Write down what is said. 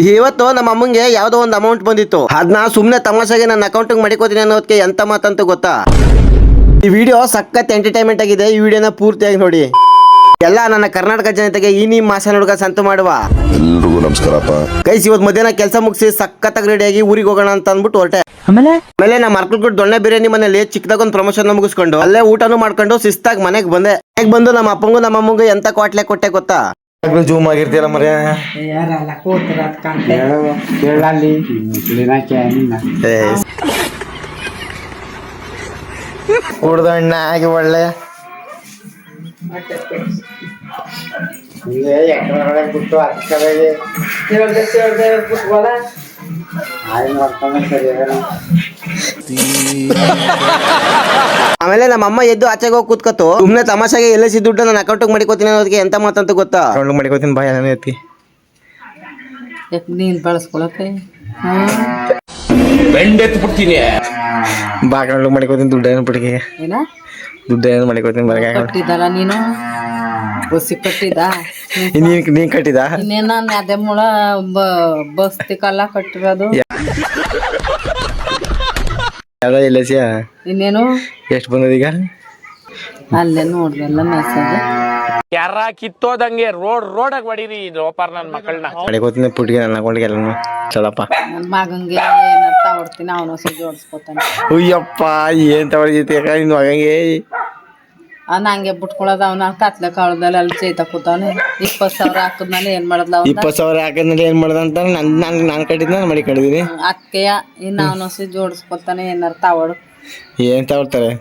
ಇವತ್ತು ನಮ್ಮ ಅಮ್ಮಂಗೆ ಯಾವ್ದೋ ಒಂದು ಅಮೌಂಟ್ ಬಂದಿತ್ತು. ಅದನ್ನ ಸುಮ್ನೆ ತಮಾಷೆಗೆ ನನ್ನ ಅಕೌಂಟ್ ಮಾಡಿಕೋತೀನಿ ಅನ್ನೋದಕ್ಕೆ ಎಂತ ಮಾತಂತ ಗೊತ್ತಾ. ಈ ವಿಡಿಯೋ ಸಖತ್ ಎಂಟರ್ಟೈನ್ಮೆಂಟ್ ಆಗಿದೆ. ಈ ವಿಡಿಯೋನ ಪೂರ್ತಿಯಾಗಿ ನೋಡಿ. ಎಲ್ಲ ನನ್ನ ಕರ್ನಾಟಕ ಜನತೆಗೆ ಈ ನಿಮ್ಮ ಮಾಸ ನೋಡ್ಕ ಸಂತು ಮಾಡುವ ಎಲ್ರಿಗೂ ನಮಸ್ಕಾರಪ್ಪ. ಗೈಸ್, ಇವತ್ತು ಮಧ್ಯಾಹ್ನ ಕೆಲಸ ಮುಗಿಸಿ ಸಖತ್ತಾಗಿ ರೆಡಿಯಾಗಿ ಊರಿಗೆ ಹೋಗೋಣ ಅಂತ ಅಂದ್ಬಿಟ್ಟು ಹೊರಟೆ. ಆಮೇಲೆ ನಮ್ಮ ಮರ್ಕಲ್ಗುಡ್ ದೊಣ್ಣೆ ಬಿರಿಯಾನಿ ಮನೇಲಿ ಚಿಕ್ಕದಾಗ ಒಂದು ಪ್ರಮೋಷನ್ ಮುಗಿಸ್ಕೊಂಡು ಅಲ್ಲೇ ಊಟನೂ ಮಾಡ್ಕೊಂಡು ಶಿಸ್ತಾಗಿ ಮನೆಗೆ ಬಂದೆ. ಮನೆಗೆ ಬಂದು ನಮ್ಮ ಅಪ್ಪಂಗೂ ನಮ್ಮ ಅಮ್ಮಂಗೂ ಎಂತ ಕ್ವಾಟ್ಲೆ ಕೊಟ್ಟೆ ಗೊತ್ತಾ. ಜೂಮ್ ಆಗಿರ್ತೀರ ಮರ ಕುಡ್ದಣ್ಣ ಆಗಿ ಒಳ್ಳೆ ಬಿಟ್ಟು ಆಮೇಲೆ ನಮ್ಮ ಅಮ್ಮ ಎದ್ದು ಆಚೆಗೆ ಹೋಗಿ ಕೂತ್ಕತ್ತು. ಸುಮ್ನೆ ತಮಾಷೆಗೆ ಎಲ್ಲ ದುಡ್ಡು ನನ್ನ ಅಕೌಂಟ್ ಮಾಡಿಕೋತೀನಿ ಅನ್ನೋದಕ್ಕೆ ಎಂತ ಮಾತಂತ ಗೊತ್ತಾ. ಅಕೌಂಟ್ ಮಾಡಿಕೋತೀನಿ ಬಾಯ್ ನಾನು ಎತ್ತಿ ನೀನ್ ಬಳಸ್ಕೊಳಕ್ಕೆ ಬೆಂಡೆತ್ಬಿಡ್ತೀನಿ. ಬಾ ಅಕೌಂಟ್ ಮಾಡಿಕೋತೀನಿ ದುಡ್ಡು ಏನು ಬಿಡಿಗೆ ಏನ ದುಡ್ಡು ಏನು ಮಾಡಿಕೋತೀನಿ ಬರಗ ಕಟ್ಟಿದಲ್ಲ ನೀನು ಬಸ್ಸಿ ಕಟ್ಟಿದ ನೀನ್ ಕಟ್ಟಿದ ಇನ್ನೇನ ಅದೇ ಮುಳ ಬಸ್ತಿ ಕಲ್ಲ ಕಟ್ಟಿರೋದು ಯಾವ್ದ ಎಲ್ಲಸಿಯ ಇನ್ನೇನು ಎಷ್ಟು ಬಂದದೀಗ ಅಲ್ಲೇ ನೋಡ್ದಲ್ಲ ಮೆಸೇಜ್ ಯಾರ ಕಿತ್ತೋದಂಗೆ ರೋಡಾಗ ಹೊಡೀರಿ ಲೋಪಾರ್ ನನ್ನ ಮಕ್ಕಳನ್ನ ಮಾಡಿಕೋತೀನಿ ಪುಟ್ಟಿಗೆ ನನ್ನ ಅಕೌಂಟ್ಗೆ ಎಲ್ಲ ಚಲಪ್ಪ. ನನ್ನ ಮಗಂಗೆ ಏನಾರ ತಗೊಡ್ತೀನಿ ಅವನು ಹೊಸ ಜೋಡಿಸ್ಕೊತಾನೆ. ಅಯ್ಯಪ್ಪ ಏನ್ ತಗೊಳ್ತೈತಿ ಯಾಕ ನಿನ್ ಮಗಂಗೆ ನಂಗೆ ಬಿಟ್ಕೊಳೋದು ಅವನ ಕತ್ಲೆ ಕಾಳದಲ್ಲಿ ಅಲ್ಲಿ ಚೈತ ಕೂತವನೆ. 20,000 ಹಾಕಿದ್ಮೇಲೆ ಏನ್ ಮಾಡದ್ಲ 20,000 ಹಾಕಿದ್ಮೇಲೆ ಏನ್ ಮಾಡ್ದಂತ ನಾನು ಕಟ್ಟಿದ್ನ ಮಾಡಿ ಕಟ್ಟಿದೀನಿ. ಅಕ್ಕೆಯ ಇನ್ನು ಅವನು ಹೊಸ ಜೋಡಿಸ್ಕೊತಾನೆ ಏನಾರ ತಗೊಡು. ಏನ್ ತಗೊಳ್ತಾರೆ